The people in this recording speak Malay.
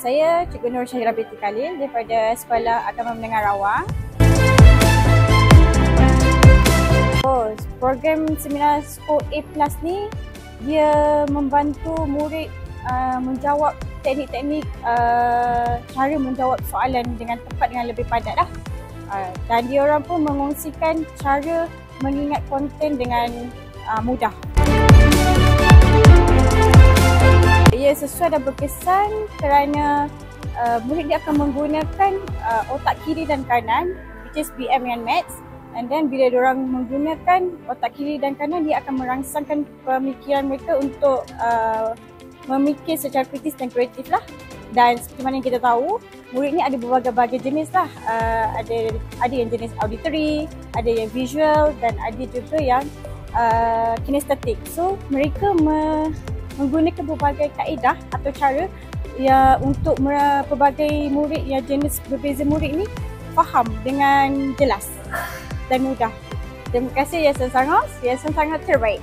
Saya Cikgu Nur Syahira binti Khalil daripada Sekolah Agama Menengah Rawang. Program seminar Skor A+ ni dia membantu murid menjawab teknik-teknik cara menjawab soalan dengan tepat dengan lebih padat lah. Dan dia orang pun mengongsikan cara mengingat konten dengan mudah. Ia sesuai dan berkesan kerana murid dia akan menggunakan otak kiri dan kanan, which is BM and Maths. And then bila diorang menggunakan otak kiri dan kanan, dia akan merangsangkan pemikiran mereka untuk memikir secara kritis dan kreatif lah. Dan seperti mana yang kita tahu, murid ni ada berbagai-bagai jenis lah. Ada yang jenis auditory, ada yang visual dan ada juga yang kinestetik. So mereka menggunakan berbagai kaedah atau cara ya untuk pelbagai murid yang jenis berbeza murid ni faham dengan jelas dan mudah. Terima kasih Yayasan Sangos, Yayasan sangat terbaik.